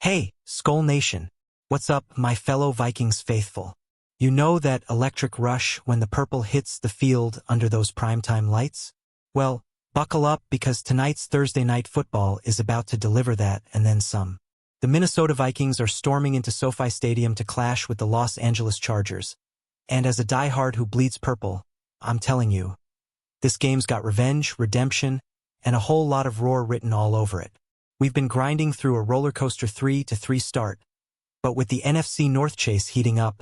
Hey, SKOL Nation. What's up, my fellow Vikings faithful? You know that electric rush when the purple hits the field under those primetime lights? Well, buckle up because tonight's Thursday Night Football is about to deliver that and then some. The Minnesota Vikings are storming into SoFi Stadium to clash with the Los Angeles Chargers. And as a diehard who bleeds purple, I'm telling you, this game's got revenge, redemption, and a whole lot of roar written all over it. We've been grinding through a roller coaster 3-3 start, but with the NFC North chase heating up,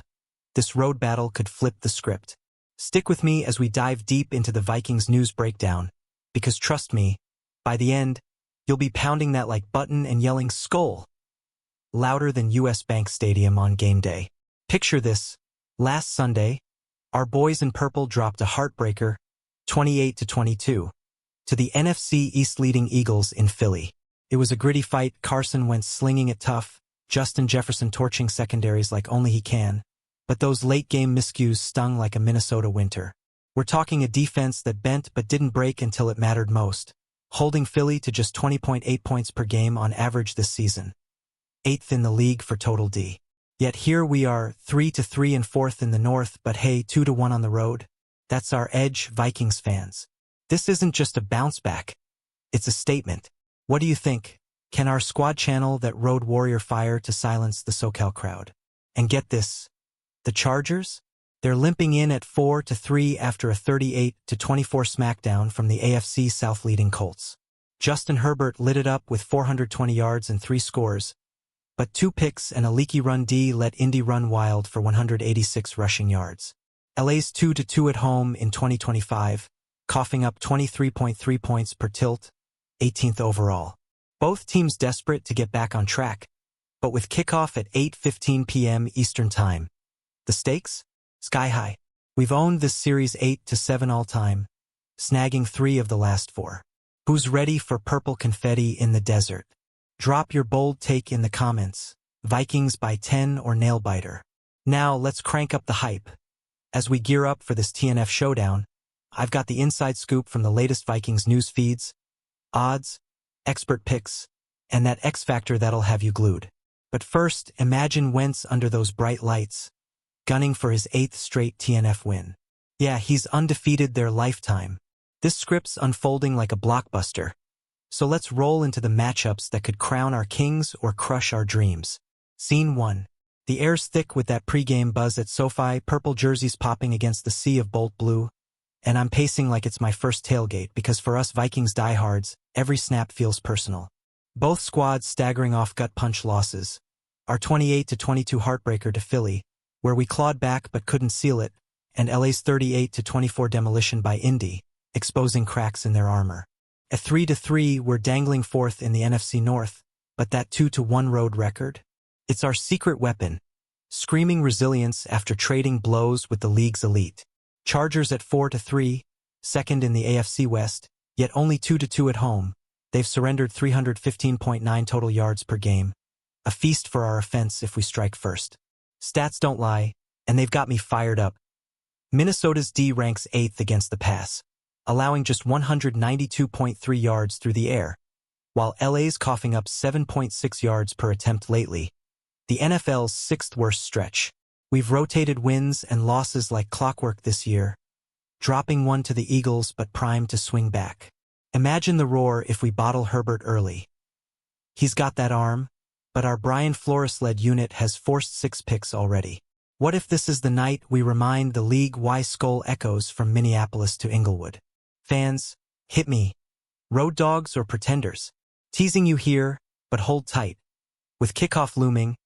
this road battle could flip the script. Stick with me as we dive deep into the Vikings news breakdown, because trust me, by the end, you'll be pounding that like button and yelling "Skol" louder than US Bank Stadium on game day. Picture this. Last Sunday, our boys in purple dropped a heartbreaker, 28-22, to the NFC East leading Eagles in Philly. It was a gritty fight. Carson Wentz slinging it tough, Justin Jefferson torching secondaries like only he can, but those late-game miscues stung like a Minnesota winter. We're talking a defense that bent but didn't break until it mattered most, holding Philly to just 20.8 points per game on average this season, 8th in the league for total D. Yet here we are, 3-3 and 4th in the North, but hey, 2-1 on the road. That's our edge, Vikings fans. This isn't just a bounce back. It's a statement. What do you think? Can our squad channel that Road Warrior fire to silence the SoCal crowd? And get this, the Chargers? They're limping in at 4-3 after a 38-24 smackdown from the AFC South leading Colts. Justin Herbert lit it up with 420 yards and 3 scores, but 2 picks and a leaky run D let Indy run wild for 186 rushing yards. LA's 2-2 at home in 2025, coughing up 23.3 points per tilt, 18th overall. Both teams desperate to get back on track, but with kickoff at 8:15 p.m. Eastern Time. The stakes? Sky high. We've owned this series 8-7 all time, snagging 3 of the last 4. Who's ready for purple confetti in the desert? Drop your bold take in the comments. Vikings by 10 or nail biter. Now let's crank up the hype. As we gear up for this TNF showdown, I've got the inside scoop from the latest Vikings news feeds, odds, expert picks, and that X factor that'll have you glued. But first, imagine Wentz under those bright lights, gunning for his 8th straight TNF win. Yeah, he's undefeated their lifetime. This script's unfolding like a blockbuster. So let's roll into the matchups that could crown our kings or crush our dreams. Scene 1. The air's thick with that pregame buzz at SoFi, purple jerseys popping against the sea of bolt blue, and I'm pacing like it's my first tailgate because for us Vikings diehards, every snap feels personal. Both squads staggering off gut punch losses. Our 28-22 heartbreaker to Philly, where we clawed back but couldn't seal it, and LA's 38-24 demolition by Indy, exposing cracks in their armor. At 3-3, we're dangling 4th in the NFC North, but that 2-1 road record? It's our secret weapon, screaming resilience after trading blows with the league's elite. Chargers at 4-3, 2nd in the AFC West, yet only 2-2 at home. They've surrendered 315.9 total yards per game. A feast for our offense if we strike first. Stats don't lie, and they've got me fired up. Minnesota's D ranks 8th against the pass, allowing just 192.3 yards through the air, while LA's coughing up 7.6 yards per attempt lately, the NFL's 6th worst stretch. We've rotated wins and losses like clockwork this year, dropping one to the Eagles but primed to swing back. Imagine the roar if we bottle Herbert early. He's got that arm, but our Brian Flores-led unit has forced 6 picks already. What if this is the night we remind the league why SKOL echoes from Minneapolis to Inglewood? Fans, hit me. Road dogs or pretenders? Teasing you here, but hold tight. With kickoff looming,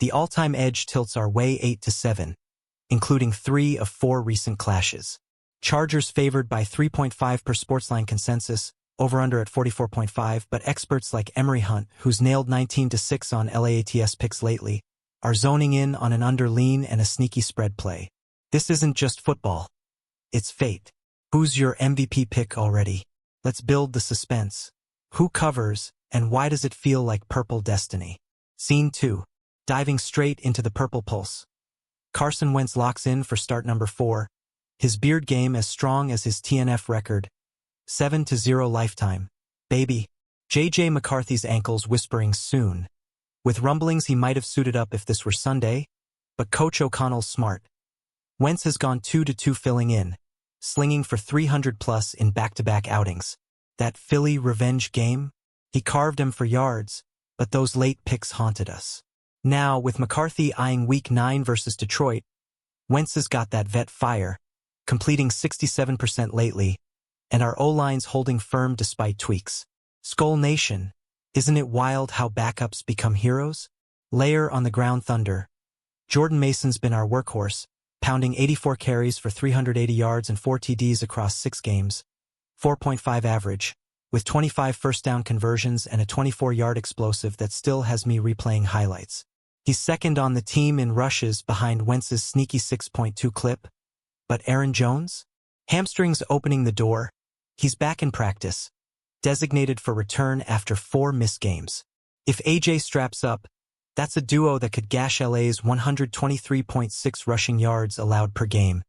the all-time edge tilts our way 8-7, including 3 of 4 recent clashes. Chargers favored by 3.5 per Sportsline consensus, over-under at 44.5, but experts like Emery Hunt, who's nailed 19-6 on LAATS picks lately, are zoning in on an under-lean and a sneaky spread play. This isn't just football. It's fate. Who's your MVP pick already? Let's build the suspense. Who covers, and why does it feel like purple destiny? Scene 2. Diving straight into the purple pulse. Carson Wentz locks in for start number 4, his beard game as strong as his TNF record, 7-0 lifetime. Baby. J.J. McCarthy's ankles whispering soon. With rumblings he might have suited up if this were Sunday, but Coach O'Connell's smart. Wentz has gone 2-2 filling in, slinging for 300+ in back-to-back outings. That Philly revenge game? He carved him for yards, but those late picks haunted us. Now, with McCarthy eyeing Week 9 versus Detroit, Wentz has got that vet fire, completing 67% lately, and our O-line's holding firm despite tweaks. SKOL Nation, isn't it wild how backups become heroes? Layer on the ground thunder. Jordan Mason's been our workhorse, pounding 84 carries for 380 yards and 4 TDs across 6 games, 4.5 average, with 25 first-down conversions and a 24-yard explosive that still has me replaying highlights. He's second on the team in rushes behind Wentz's sneaky 6.2 clip. But Aaron Jones? Hamstrings opening the door. He's back in practice, designated for return after 4 missed games. If AJ straps up, that's a duo that could gash LA's 123.6 rushing yards allowed per game,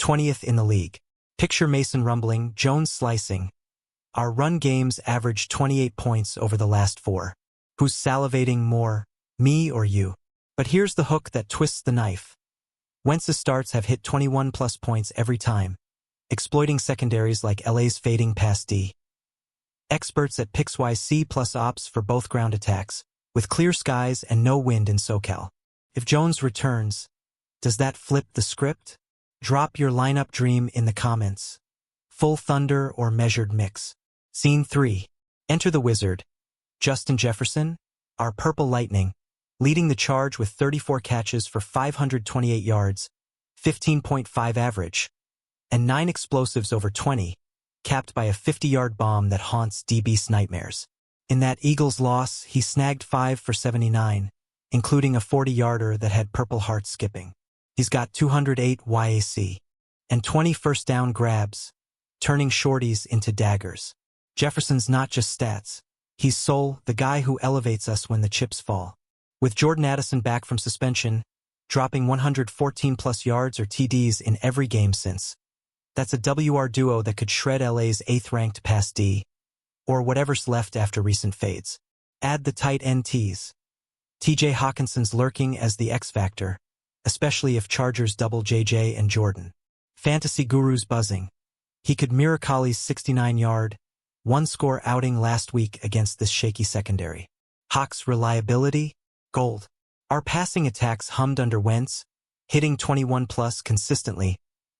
20th in the league. Picture Mason rumbling, Jones slicing. Our run games averaged 28 points over the last 4. Who's salivating more, me or you? But here's the hook that twists the knife. Wentz's starts have hit 21+ points every time, exploiting secondaries like LA's fading pass D. Experts at PixWise C+ ops for both ground attacks, with clear skies and no wind in SoCal. If Jones returns, does that flip the script? Drop your lineup dream in the comments. Full thunder or measured mix. Scene 3. Enter the wizard, Justin Jefferson, our Purple Lightning, leading the charge with 34 catches for 528 yards, 15.5 average, and 9 explosives over 20, capped by a 50-yard bomb that haunts DB's nightmares. In that Eagles loss, he snagged 5 for 79, including a 40-yarder that had Purple Heart skipping. He's got 208 YAC and 20 first-down grabs, turning shorties into daggers. Jefferson's not just stats. He's soul, the guy who elevates us when the chips fall. With Jordan Addison back from suspension, dropping 114+ yards or TDs in every game since. That's a WR duo that could shred LA's 8th-ranked pass D, or whatever's left after recent fades. Add the tight end Ts. TJ Hawkinson's lurking as the X-factor, especially if Chargers double JJ and Jordan. Fantasy Guru's buzzing. He could mirror Colley's 69-yard, one-score outing last week against this shaky secondary. Hawk's reliability? Gold. Our passing attacks hummed under Wentz, hitting 21+ consistently,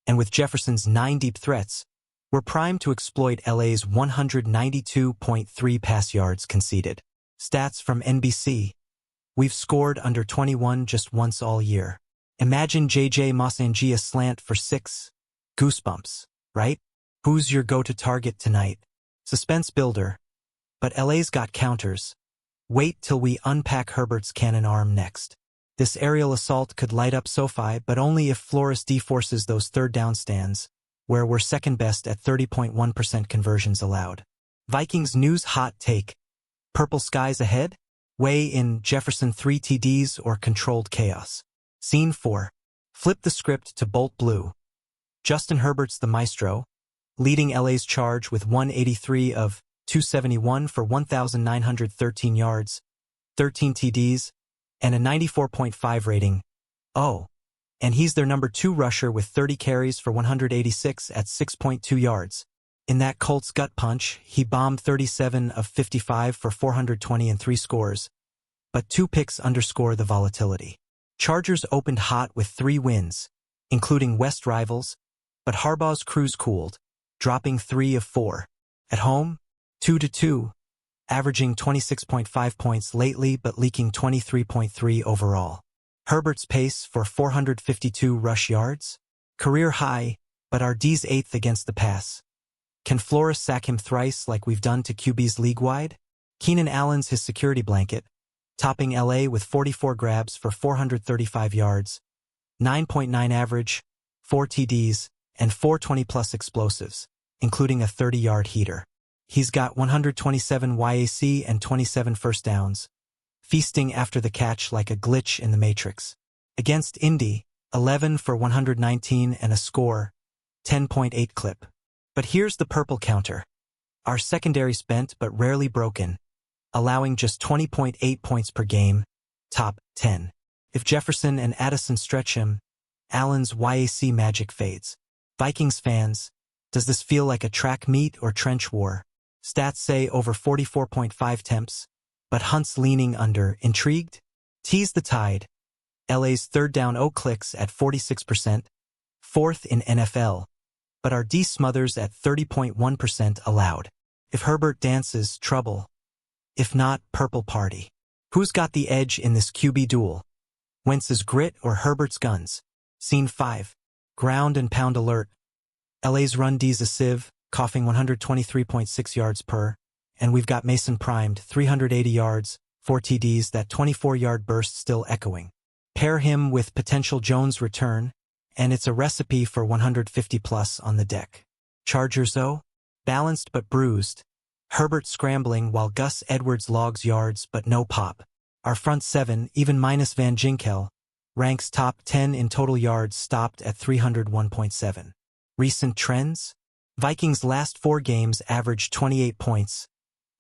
and with Jefferson's 9 deep threats, we're primed to exploit LA's 192.3 pass yards conceded. Stats from NBC. We've scored under 21 just once all year. Imagine JJ Mosangia slant for 6. Goosebumps, right? Who's your go-to target tonight? Suspense builder. But LA's got counters. Wait till we unpack Herbert's cannon arm next. This aerial assault could light up SoFi, but only if Flores de-forces those third-down stands, where we're second best at 30.1% conversions allowed. Vikings news hot take. Purple skies ahead? Weigh in Jefferson 3 TDs or controlled chaos. Scene 4. Flip the script to Bolt Blue. Justin Herbert's the maestro, leading LA's charge with 183 of 271 for 1,913 yards, 13 TDs, and a 94.5 rating. Oh, and he's their number 2 rusher with 30 carries for 186 at 6.2 yards. In that Colts gut punch, he bombed 37 of 55 for 420 and 3 scores, but 2 picks underscore the volatility. Chargers opened hot with 3 wins, including West rivals, but Harbaugh's cruise cooled, dropping 3 of 4. At home, 2-2, averaging 26.5 points lately but leaking 23.3 overall. Herbert's pace for 452 rush yards? Career high, but our D's 8th against the pass. Can Flores sack him thrice like we've done to QBs league-wide? Keenan Allen's his security blanket, topping LA with 44 grabs for 435 yards, 9.9 average, 4 TDs, and 420+ explosives, including a 30-yard heater. He's got 127 YAC and 27 first downs, feasting after the catch like a glitch in the Matrix. Against Indy, 11 for 119 and a score, 10.8 clip. But here's the purple counter. Our secondary spent but rarely broken. allowing just 20.8 points per game, top 10. If Jefferson and Addison stretch him, Allen's YAC magic fades. Vikings fans, does this feel like a track meet or trench war? Stats say over 44.5 temps, but Hunt's leaning under. Intrigued? Tease the tide. LA's third down O clicks at 46%, fourth in NFL, but our D smothers at 30.1% allowed. If Herbert dances, trouble. If not, purple party. Who's got the edge in this QB duel? Wentz's grit or Herbert's guns? Scene 5. Ground and pound alert. LA's run D's a sieve, coughing 123.6 yards per, and we've got Mason primed, 380 yards, 4 TDs, that 24-yard burst still echoing. Pair him with potential Jones return, and it's a recipe for 150-plus on the deck. Chargers, though? Balanced but bruised. Herbert scrambling while Gus Edwards logs yards but no pop. Our front seven, even minus Van Ginkel, ranks top 10 in total yards stopped at 301.7. Recent trends? Vikings' last 4 games averaged 28 points.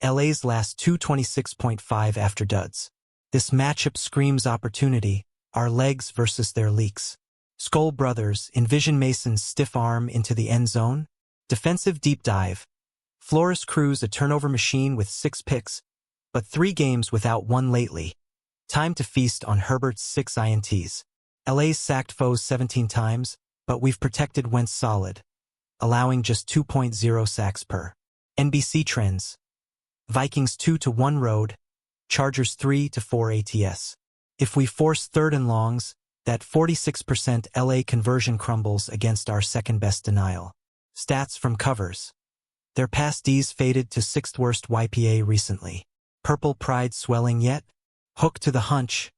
LA's last 2 26.5 after duds. This matchup screams opportunity, our legs versus their leaks. SKOL brothers envision Mason's stiff arm into the end zone. Defensive deep dive. Flores Cruz a turnover machine with 6 picks, but 3 games without one lately. Time to feast on Herbert's 6 INTs. LA's sacked foes 17 times, but we've protected Wentz solid, allowing just 2.0 sacks per. NBC trends. Vikings 2-1 road, Chargers 3-4 ATS. If we force third and longs, that 46% LA conversion crumbles against our second-best denial. Stats from covers. Their pass Ds faded to 6th worst YPA recently. Purple pride swelling yet? Hook to the hunch.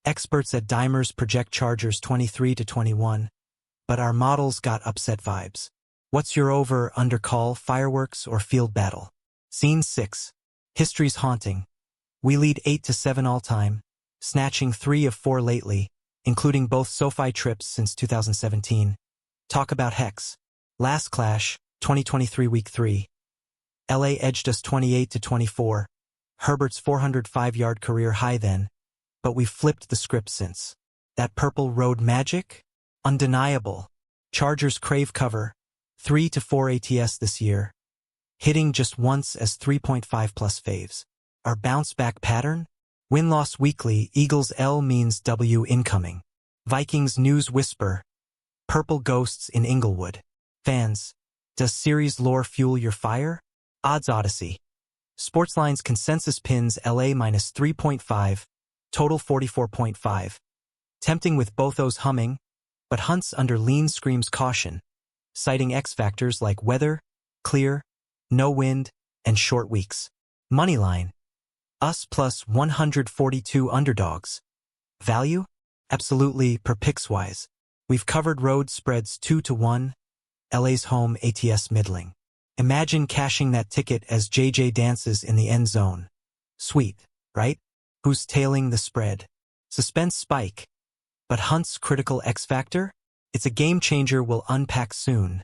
Experts at Dimers project Chargers 23-21, but our models got upset vibes. What's your over/under call, fireworks or field battle? Scene 6. History's haunting. We lead 8-7 all-time, snatching 3 of 4 lately, including both SoFi trips since 2017. Talk about hex. Last clash, 2023 Week 3. LA edged us 28-24. Herbert's 405-yard career high then, but we've flipped the script since. That purple road magic? Undeniable. Chargers crave cover, 3-4 ATS this year, hitting just once as 3.5-plus faves. Our bounce-back pattern? Win-loss weekly, Eagles L means W incoming. Vikings news whisper. Purple ghosts in Inglewood. Fans, does series lore fuel your fire? Odds Odyssey. Sportsline's consensus pins LA minus 3.5, total 44.5. Tempting with both those humming, but Hunt's under lean screams caution, citing X factors like weather, clear, no wind, and short weeks. Moneyline. Us plus 142 underdogs. Value? Absolutely per picks-wise. We've covered road spreads 2-1, LA's home ATS middling. Imagine cashing that ticket as JJ dances in the end zone. Sweet, right? Who's tailing the spread? Suspense spike. But Hunt's critical X factor? It's a game changer we'll unpack soon.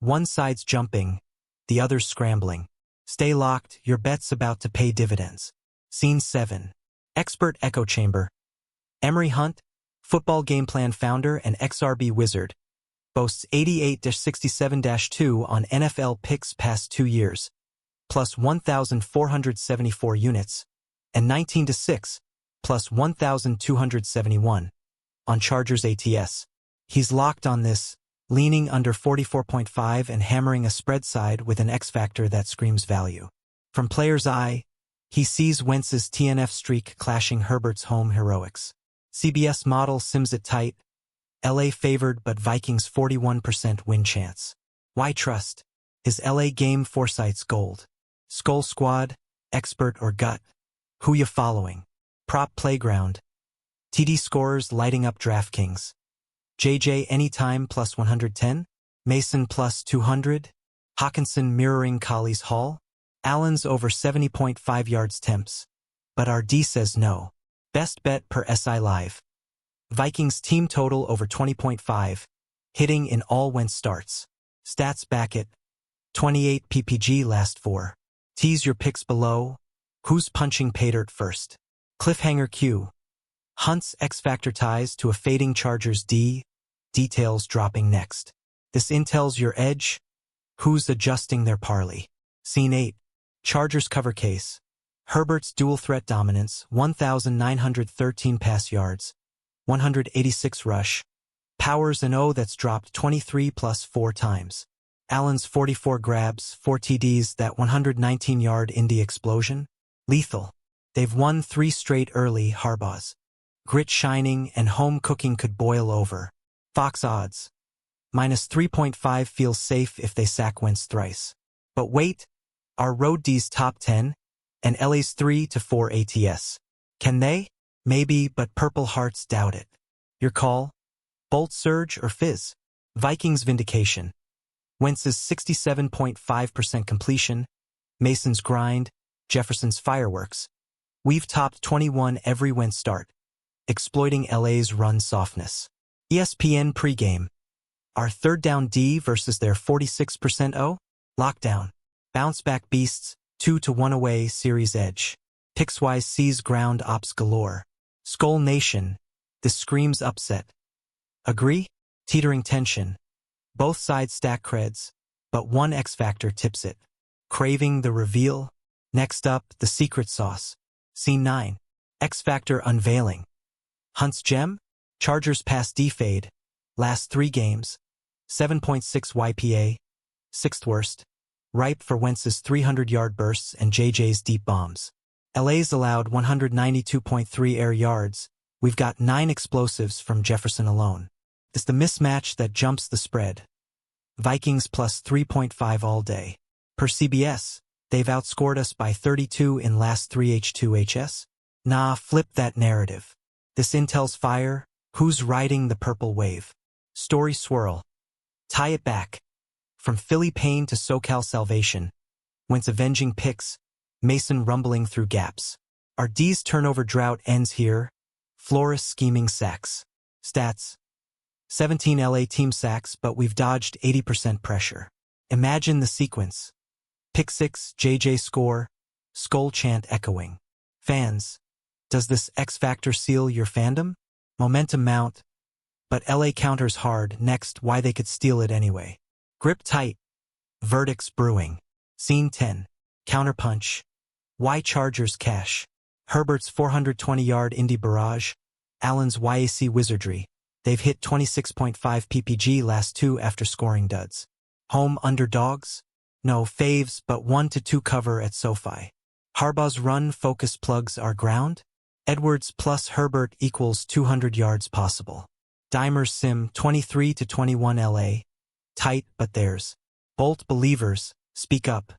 One side's jumping, the other's scrambling. Stay locked, your bet's about to pay dividends. Scene 7. Expert echo chamber. Emory Hunt, football game plan founder and XRB wizard, boasts 88-67-2 on NFL picks past 2 years, plus 1,474 units, and 19-6, plus 1,271 on Chargers ATS. He's locked on this, leaning under 44.5 and hammering a spread side with an X factor that screams value. From player's eye, he sees Wentz's TNF streak clashing Herbert's home heroics. CBS model sims it tight. LA favored but Vikings 41% win chance. Why trust? His LA game foresight's gold. SKOL squad, expert or gut? Who ya following? Prop playground. TD scorers lighting up DraftKings. JJ anytime plus 110? Mason plus 200? Hawkinson mirroring Colley's haul? Allen's over 70.5 yards temps. But our D says no. Best bet per SI Live. Vikings team total over 20.5, hitting in all Wentz starts. Stats back it. 28 PPG last 4. Tease your picks below. Who's punching paydirt first? Cliffhanger Q. Hunt's X-Factor ties to a fading Chargers D. Details dropping next. This intel's your edge. Who's adjusting their parley? Scene 8. Chargers cover case. Herbert's dual threat dominance, 1,913 pass yards, 186 rush. Powers an O that's dropped 23 plus 4 times. Allen's 44 grabs, 4 TDs, that 119-yard Indy explosion. Lethal. They've won 3 straight early Harbaugh's. Grit shining and home cooking could boil over. Fox odds. -3.5 feels safe if they sack Wentz thrice. But wait, are Road D's top 10? And LA's 3 to 4 ATS. Can they? Maybe, but Purple Hearts doubt it. Your call? Bolt surge or fizz? Vikings vindication. Wentz's 67.5% completion, Mason's grind, Jefferson's fireworks. We've topped 21 every Wentz start, exploiting LA's run softness. ESPN pregame. Our third down D versus their 46% O? Lockdown. Bounce back beasts, 2-1 away series edge. Pickswise sees ground ops galore. SKOL Nation. This screams upset. Agree? Teetering tension. Both sides stack creds, but one X-Factor tips it. Craving the reveal? Next up, the secret sauce. Scene 9. X-Factor unveiling. Hunt's gem? Chargers pass D-fade. Last 3 games. 7.6 YPA. 6th worst. Ripe for Wentz's 300-yard bursts and JJ's deep bombs. LA's allowed 192.3 air yards. We've got 9 explosives from Jefferson alone. It's the mismatch that jumps the spread. Vikings plus 3.5 all day. Per CBS, they've outscored us by 32 in last 3 H2HS. Nah, flip that narrative. This intel's fire. Who's riding the purple wave? Story swirl. Tie it back. From Philly pain to SoCal salvation. Wentz avenging picks. Mason rumbling through gaps. Our D's turnover drought ends here. Flores scheming sacks. Stats. 17 LA team sacks, but we've dodged 80% pressure. Imagine the sequence. Pick 6, JJ score, SKOL chant echoing. Fans. Does this X-Factor seal your fandom? Momentum mount. But LA counters hard. Next, why they could steal it anyway. Grip tight. Verdicts brewing. Scene 10. Counterpunch. Why Chargers cash? Herbert's 420-yard Indy barrage. Allen's YAC wizardry. They've hit 26.5 PPG last 2 after scoring duds. Home underdogs? No faves, but 1-2 cover at SoFi. Harbaugh's run focus plugs our ground? Edwards plus Herbert equals 200 yards possible. Dimer's sim 23-21 LA. Tight, but theirs. Bolt believers, speak up.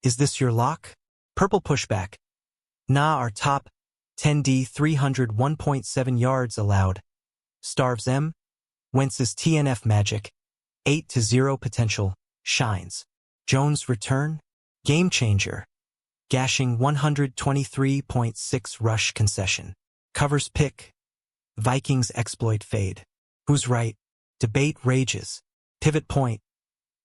Is this your lock? Purple pushback. Nah, our top 10D 301.7 yards allowed. Starves M. Wentz's TNF magic. 8-0 potential. Shines. Jones return. Game changer. Gashing 123.6 rush concession. Covers pick. Vikings exploit fade. Who's right? Debate rages. Pivot point.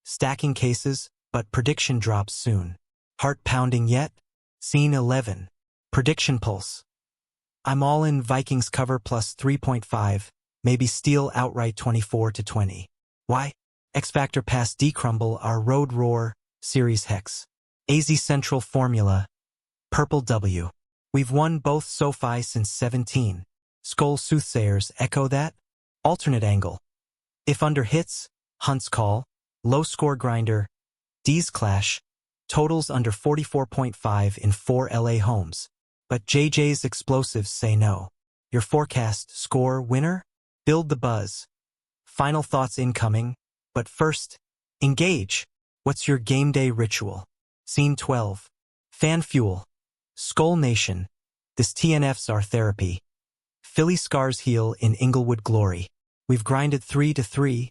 Stacking cases, but prediction drops soon. Heart pounding yet? Scene 11. Prediction pulse. I'm all in Vikings cover plus 3.5, maybe steal outright 24-20. Why? X-Factor pass D crumble our road roar, series hex. AZ Central formula. Purple W. We've won both SoFi since 17. SKOL soothsayers echo that? Alternate angle. If under hits, Hunt's call, low score grinder, D's clash, totals under 44.5 in 4 LA homes. But JJ's explosives say no. Your forecast score winner? Build the buzz. Final thoughts incoming, but first, engage. What's your game day ritual? Scene 12. Fan fuel. SKOL Nation. This TNF's our therapy. Philly scars heal in Inglewood glory. We've grinded 3-3,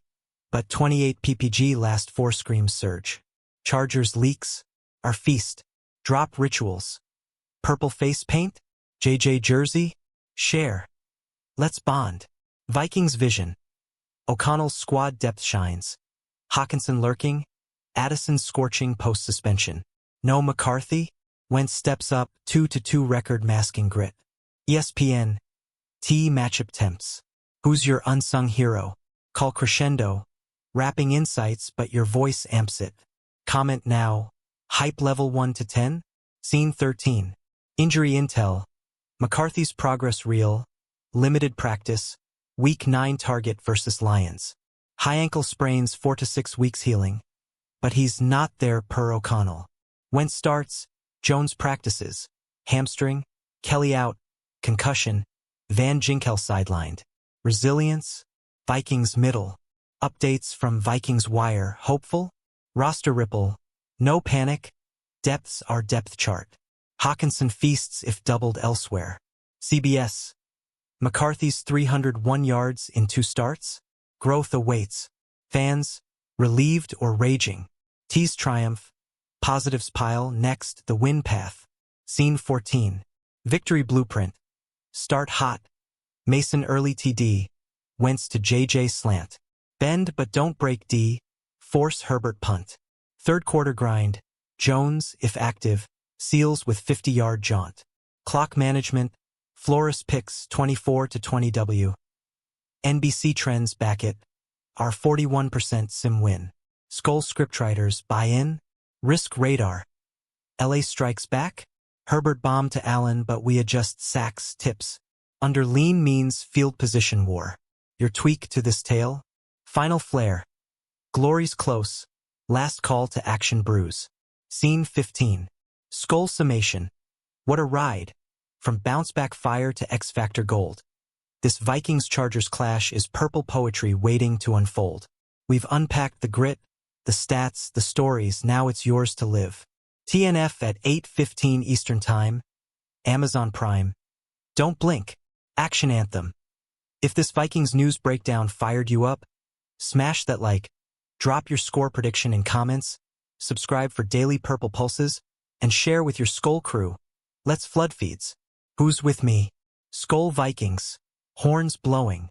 but 28 PPG last 4 screams surge. Chargers leaks. Our feast. Drop rituals. Purple face paint? JJ jersey? Share. Let's bond. Vikings vision. O'Connell's squad depth shines. Hawkinson lurking. Addison scorching post-suspension. No McCarthy? Wentz steps up 2-2 record masking grit. ESPN. T matchup temps. Who's your unsung hero? Call crescendo. Rapping insights but your voice amps it. Comment now. Hype level 1 to 10? Scene 13. Injury intel. McCarthy's progress reel. Limited practice. Week 9 target versus Lions. High ankle sprains 4 to 6 weeks healing. But he's not there per O'Connell. Wentz starts. Jones practices. Hamstring. Kelly out. Concussion. Van Ginkel sidelined. Resilience. Vikings middle. Updates from Vikings wire. Hopeful. Roster ripple. No panic. Depths are depth chart. Hawkinson feasts if doubled elsewhere. CBS. McCarthy's 301 yards in 2 starts. Growth awaits. Fans, relieved or raging. T's triumph. Positives pile. Next, the win path. Scene 14. Victory blueprint. Start hot. Mason early TD. Wentz to JJ slant. Bend but don't break D. Force Herbert punt. Third quarter grind. Jones, if active, seals with 50-yard jaunt. Clock management. Flores picks 24-20 W. NBC trends back it. Our 41% sim win. SKOL scriptwriters buy in. Risk radar. LA strikes back. Herbert bomb to Allen but we adjust sacks tips. Under lean means field position war. Your tweak to this tale? Final flare. Glory's close. Last call to action bruise. Scene 15. SKOL summation. What a ride. From bounce-back fire to X-Factor gold. This Vikings-Chargers clash is purple poetry waiting to unfold. We've unpacked the grit, the stats, the stories, now it's yours to live. TNF at 8:15 Eastern Time. Amazon Prime. Don't blink. Action anthem. If this Vikings news breakdown fired you up, smash that like, drop your score prediction in comments, subscribe for daily purple pulses, and share with your SKOL crew. Let's flood feeds. Who's with me? SKOL Vikings. Horns blowing.